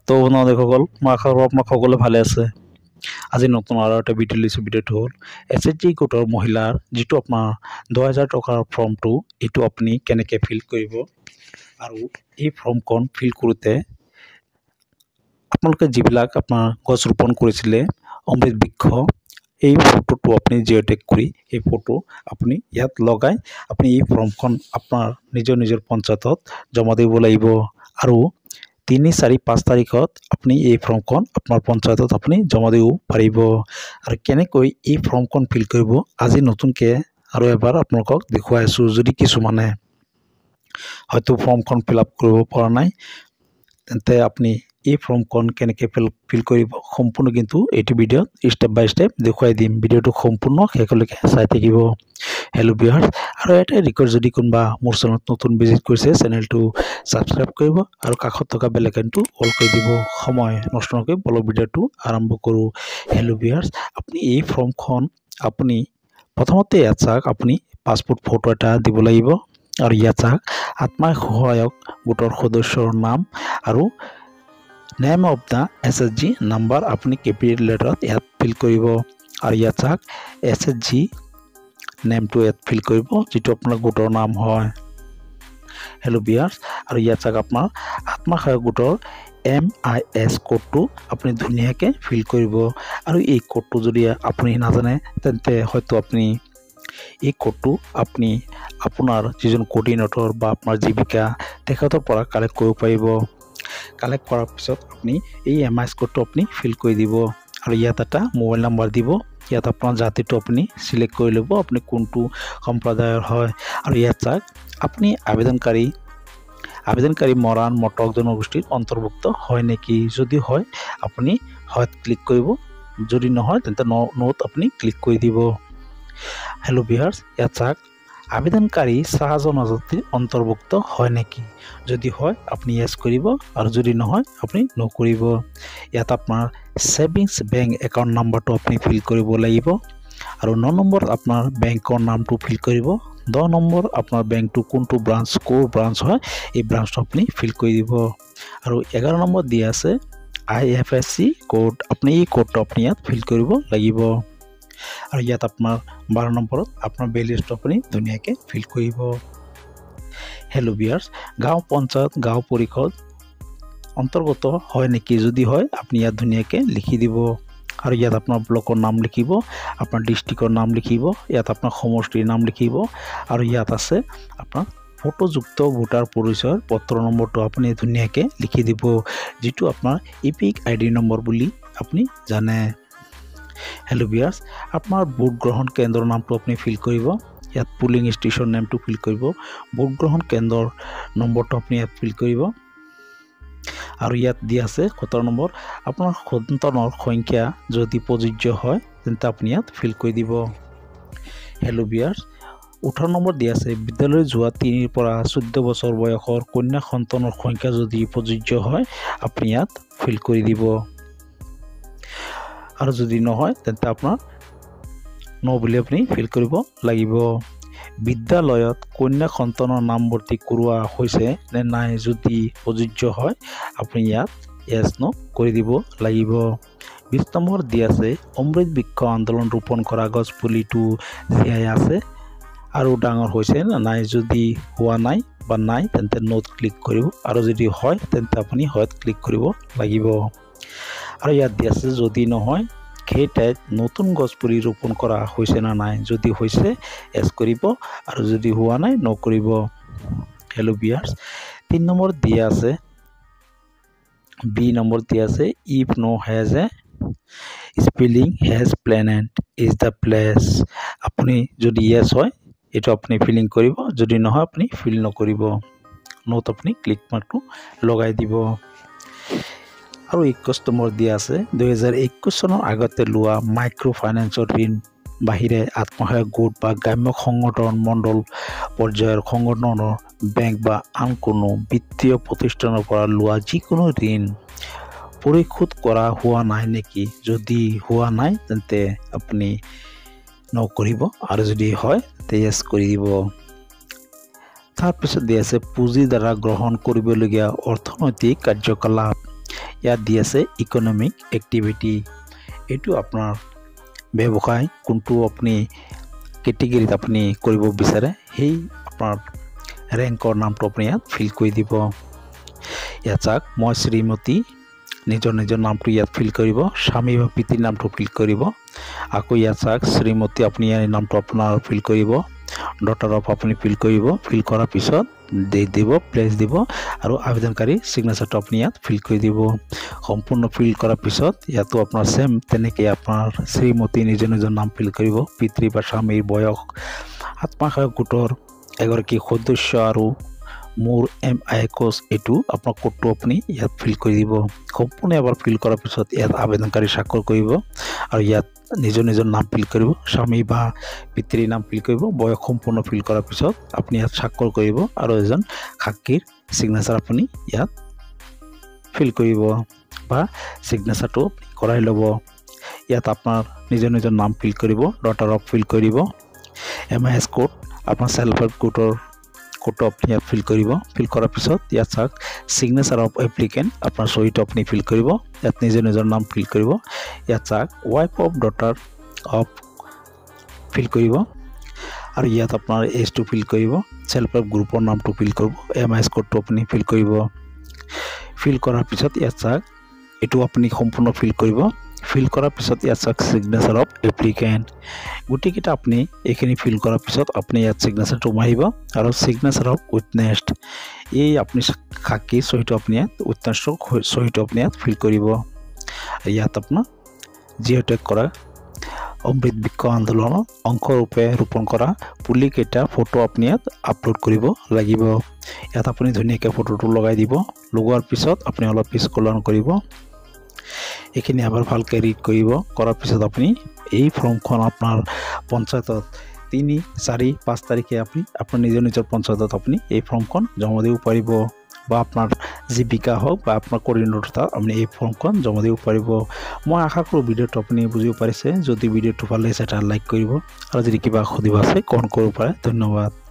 তো বন্ধুসকল মই আশা কৰোঁ আপোনাক সকলোৱে ভালে আছে। আজি নতুন আৰু এটা ভিডিঅ' লৈছোঁ। ভিডিঅ'টো হ'ল SHG গোটৰ মহিলাৰ যিটো আপোনাৰ 10,000 টকাৰ ফৰ্মটো এইটো আপুনি কেনেকৈ ফিল কৰিব আৰু এই ফৰ্মখন ফিল কৰোঁতে আপোনালোকে যিবিলাক আপোনাৰ গছ ৰোপণ কৰিছিলে অমৃত বৃক্ষ এই ফটোটো আপুনি জিঅ'টেগ কৰি এই ফটো আপুনি ইয়াত লগাই আপুনি এই ফৰ্মখন আপোনাৰ নিজৰ পঞ্চায়তত জমা দিব লাগিব আৰু 3, 4, 5 তাৰিখত আপুনি এই ফৰ্মখন আপোনাৰ পঞ্চায়তত আপুনি জমা দিব পাৰিব। আৰু কেনেকৈ এই ফৰ্মখন ফিল কৰিব আজি নতুনকৈ আৰু এবাৰ আপোনালোকক দেখুৱাই আছোঁ। যদি কিছুমানে হয়তো ফৰ্মখন ফিল আপ কৰিব পৰা নাই তেন্তে আপুনি এই ফৰ্মখন কেনেকৈ ফিল কৰিব সম্পূৰ্ণ কিন্তু এইটো ভিডিঅ'ত ষ্টেপ বাই ষ্টেপ দেখুৱাই দিম। ভিডিঅ'টো সম্পূৰ্ণ শেষলৈকে চাই থাকিব। হেল্ল' ভিউৱাৰ্ছ, আৰু এটা ৰিকুৱেষ্ট, যদি কোনোবা মোৰ চেনেলত নতুন ভিজিট কৰিছে চেনেলটো ছাবস্ক্ৰাইব কৰিব আৰু কাষত থকা বেল আইকনটো অল কৰি দিব। সময় নষ্ট নকৰি বলক ভিডিঅ'টো আৰম্ভ কৰোঁ। হেল্ল' ভিউৱাৰ্ছ, আপুনি এই ফৰ্মখন আপুনি প্ৰথমতে ইয়াত চাওক আপুনি পাছপোৰ্ট ফটো এটা দিব লাগিব আৰু ইয়াত চাওক আত্মসহায়ক গোটৰ সদস্যৰ নাম আৰু name of the SHG number আপুনি কেপিটেল লেটাৰত ইয়াত ফিল কৰিব আৰু ইয়াত চাওক SHG নেমটো ইয়াত ফিল কৰিব যিটো আপোনাৰ গোটৰ নাম হয়। হেল্ল' ভিউৱাৰ্ছ, আৰু ইয়াত চাওক আপোনাৰ আত্মসহায়ক গোটৰ MIS কোডটো আপুনি ধুনীয়াকৈ ফিল কৰিব আৰু এই কোডটো যদি আপুনি নাজানে তেন্তে হয়তো আপুনি এই কোডটো আপুনি আপোনাৰ যিজন কোঅৰ্ডিনেটৰ বা আপোনাৰ জীৱিকা তেখেতৰ পৰা কালেক্ট কৰিব পাৰিব। কালেক্ট কৰাৰ পিছত আপুনি এই MIS কোডটো আপুনি ফিল কৰি দিব আৰু ইয়াত এটা মোবাইল নাম্বাৰ দিব। ইয়াত আপোনাৰ জাতিটো আপুনি চিলেক্ট কৰি ল'ব আপুনি কোনটো সম্প্ৰদায়ৰ হয় আৰু ইয়াত চাওক আপুনি আবেদনকাৰী মৰাণ মটক জনগোষ্ঠীৰ অন্তৰ্ভুক্ত হয় নেকি। যদি হয় আপুনি হয়ত ক্লিক কৰিব, যদি নহয় তেন্তে নোত আপুনি ক্লিক কৰি দিব। হেল্ল' ভিউৱাৰ্ছ, ইয়াত চাওক আবেদনকাৰী চাহ জনজাতিৰ অন্তৰ্ভুক্ত হয় নেকি। যদি হয় আপুনি য়েছ কৰিব আৰু যদি নহয় আপুনি ন' কৰিব। ইয়াত আপোনাৰ ছেভিংছ বেংক একাউণ্ট নাম্বাৰটো আপুনি ফিল কৰিব লাগিব আৰু 9 নম্বৰত আপোনাৰ বেংকৰ নামটো ফিল কৰিব। 10 নম্বৰ আপোনাৰ বেংকটো কোনটো ব্ৰাঞ্চ ক'ৰ ব্ৰাঞ্চ হয় এই ব্ৰাঞ্চটো আপুনি ফিল কৰি দিব আৰু 11 নম্বৰ দিয়া আছে IFSC কোড, আপুনি এই কোডটো আপুনি ইয়াত ফিল কৰিব লাগিব আৰু ইয়াত আপোনাৰ 12 নম্বৰত আপোনাৰ বেলেঞ্চটো আপুনি ধুনীয়াকৈ ফিল কৰিব। হেল্ল' ভিউৱাৰ্ছ, গাঁও পঞ্চায়ত গাঁও পৰিষদ অন্তৰ্গত হয় নেকি। যদি হয় আপুনি ইয়াত ধুনীয়াকৈ লিখি দিব আৰু ইয়াত আপোনাৰ ব্লকৰ নাম লিখিব, আপোনাৰ ডিষ্ট্ৰিক্টৰ নাম লিখিব, ইয়াত আপোনাৰ সমষ্টিৰ নাম লিখিব আৰু ইয়াত আছে আপোনাৰ ফটোযুক্ত ভোটাৰ পৰিচয়ৰ পত্ৰ নম্বৰটো আপুনি ধুনীয়াকৈ লিখি দিব, যিটো আপোনাৰ ইপিক ID নম্বৰ বুলি আপুনি জানে। হেল্ল' ভিউৱাৰ্ছ, আপোনাৰ ভোট গ্ৰহণ কেন্দ্ৰৰ নামটো আপুনি ফিল কৰিব। ইয়াত পুলিং ষ্টেচন নেমটো ফিল কৰিব, ভোট গ্ৰহণ কেন্দ্ৰৰ নম্বৰটো আপুনি ইয়াত ফিল কৰিব আৰু ইয়াত দিয়া আছে 17 নম্বৰ আপোনাৰ সন্তানৰ সংখ্যা যদি প্ৰযোজ্য হয় তেন্তে আপুনি ইয়াত ফিল কৰি দিব। হেল্ল' ভিউৱাৰ্ছ, 18 নম্বৰ দিয়া আছে বিদ্যালয় যোৱা 3 পৰা 14 বছৰ বয়সৰ কন্যা সন্তানৰ সংখ্যা যদি প্ৰযোজ্য হয় আপুনি ইয়াত ফিল কৰি দিব আৰু যদি নহয় তেন্তে আপোনাৰ ন' বুলি আপুনি ফিল কৰিব লাগিব। বিদ্যালয়ত কন্যা সন্তানৰ নামভৰ্তি কৰোৱা হৈছে নে নাই যদি প্ৰযোজ্য হয় আপুনি ইয়াত য়েছ ন' কৰি দিব লাগিব। 20 নম্বৰ দিয়া আছে অমৃত বৃক্ষ আন্দোলন ৰোপণ কৰা গছ পুলিটো জীয়াই আছে আৰু ডাঙৰ হৈছে নে নাই। যদি হোৱা নাই বা নাই তেন্তে নোট ক্লিক কৰিব আৰু যদি হয় তেন্তে আপুনি হয়ত ক্লিক কৰিব লাগিব আৰু ইয়াত দিয়া আছে যদি নহয় সেই ঠাইত নতুন গছ পুলি ৰোপণ কৰা হৈছে নে নাই। যদি হৈছে এছ কৰিব আৰু যদি হোৱা নাই ন' কৰিব। হেল্ল' ভিউৱাৰ্ছ, 3 নম্বৰ দিয়া আছে B নম্বৰ দিয়া আছে if no has a spelling has planet is the place. আপুনি যদি য়েছ হয় এইটো আপুনি ফিলিং কৰিব, যদি নহয় আপুনি ফিল নকৰিব, নোট আপুনি ক্লিক মাৰ্কটো লগাই দিব আৰু 21 নম্বৰ দিয়া আছে 2021 চনৰ আগতে লোৱা মাইক্ৰ' ফাইনেন্সৰ ঋণ বাহিৰে আত্মসহায়ক গোট বা গ্ৰাম্য সংগঠন মণ্ডল পৰ্যায়ৰ সংগঠনৰ বেংক বা আন কোনো বিত্তীয় প্ৰতিষ্ঠানৰ পৰা লোৱা যিকোনো ঋণ পৰিশোধ কৰা হোৱা নাই নেকি। যদি হোৱা নাই তেন্তে আপুনি ন' কৰিব আৰু যদি হয় তেন্তে য়েছ কৰি দিব। তাৰপিছত দিয়া আছে পুঁজিৰ দ্বাৰা গ্ৰহণ কৰিবলগীয়া অৰ্থনৈতিক কাৰ্যকলাপ। ইয়াত দি আছে ইকনমিক এক্টিভিটি। এইটো আপোনাৰ ব্যৱসায় কোনটো আপুনি কেটেগৰীত আপুনি কৰিব বিচাৰে সেই আপোনাৰ ৰেংকৰ নামটো আপুনি ইয়াত ফিল কৰি দিব। ইয়াত চাওক মই শ্ৰীমতী নিজৰ নামটো ইয়াত ফিল কৰিব, স্বামী বা পিতৃৰ নামটো ফিল কৰিব। আকৌ ইয়াত চাওক শ্ৰীমতী আপুনি ইয়াৰ নামটো আপোনাৰ ফিল কৰিব, ডটাৰ অফ আপুনি ফিল কৰিব। ফিল কৰাৰ পিছত ডেট দিব, প্লেচ দিব আৰু আবেদনকাৰী চিগনেচাৰটো আপুনি ইয়াত ফিল কৰি দিব। সম্পূৰ্ণ ফিল কৰাৰ পিছত ইয়াতো আপোনাৰ সেম তেনেকৈ আপোনাৰ শ্ৰীমতী নিজৰ নাম ফিল কৰিব, পিতৃ বা স্বামীৰ বয়স, আত্মসহায়ক গোটৰ এগৰাকী সদস্য আৰু মোৰ MI কোচ এইটো আপোনাৰ কোডটো আপুনি ইয়াত ফিল কৰি দিব। সম্পূৰ্ণ এবাৰ ফিল কৰাৰ পিছত ইয়াত আবেদনকাৰী স্বাক্ষৰ কৰিব আৰু ইয়াত নিজৰ নাম ফিল কৰিব, স্বামী বা পিতৃৰ নাম ফিল কৰিব। বয়স সম্পূৰ্ণ ফিল কৰাৰ পিছত আপুনি ইয়াত স্বাক্ষৰ কৰিব আৰু এজন সাক্ষীৰ চিগনেচাৰ আপুনি ইয়াত ফিল কৰিব বা চিগনেচাৰটো কৰাই ল'ব। ইয়াত আপোনাৰ নিজৰ নাম ফিল কৰিব, ডটাৰ অফ ফিল কৰিব, MIS কোড আপোনাৰ সেল্ফ হেল্প গোটৰ কোডটো আপুনি ইয়াত ফিল কৰিব। ফিল কৰাৰ পিছত ইয়াত চাওক চিগনেচাৰ অফ এপ্লিকেণ্ট আপোনাৰ চহীটো আপুনি ফিল কৰিব, ইয়াত নিজৰ নাম ফিল কৰিব। ইয়াত চাওক wife of daughter of fill কৰিব আৰু ইয়াত আপোনাৰ এজটো ফিল কৰিব, সেল্ফ হেল্প গ্ৰুপৰ নামটো ফিল কৰিব, MIS কোডটো আপুনি ফিল কৰিব। ফিল কৰাৰ পিছত ইয়াত চাওক এইটো আপুনি সম্পূৰ্ণ ফিল কৰিব। ফিল কৰাৰ পিছত ইয়াত চাওক চিগনেচাৰ অফ এপ্লিকেণ্ট। গোটেইকেইটা আপুনি এইখিনি ফিল কৰাৰ পিছত আপুনি ইয়াত চিগনেচাৰটো মাৰিব আৰু চিগনেচাৰ অফ উইটনেছ এই আপুনি সাক্ষী চহীটো আপুনি ইয়াত উইটনেছৰ চহীটো আপুনি ইয়াত ফিল কৰিব। ইয়াত আপোনাৰ জিঅ'টেগ কৰা অমৃত বৃক্ষ আন্দোলনৰ অংশৰূপে ৰোপণ কৰা পুলিকেইটা ফটো আপুনি ইয়াত আপলোড কৰিব লাগিব। ইয়াত আপুনি ধুনীয়াকৈ ফটোটো লগাই দিব। লগোৱাৰ পিছত আপুনি অলপ স্ক্ৰল কৰিব, এইখিনি এবাৰ ভালকৈ ৰিড কৰিব। কৰাৰ পিছত আপুনি এই ফৰ্মখন আপোনাৰ পঞ্চায়তত 3, 4, 5 তাৰিখে আপুনি আপোনাৰ নিজৰ পঞ্চায়তত আপুনি এই ফৰ্মখন জমা দিব পাৰিব বা আপোনাৰ জীৱিকা হওক বা আপোনাৰ কোঅৰ্ডিনেটৰ তাত আপুনি এই ফৰ্মখন জমা দিব পাৰিব। মই আশা কৰোঁ ভিডিঅ'টো আপুনি বুজিব পাৰিছে। যদি ভিডিঅ'টো ভাল লাগিছে এটা লাইক কৰিব আৰু যদি কিবা সুধিব আছে কমেণ্ট কৰিব পাৰে। ধন্যবাদ।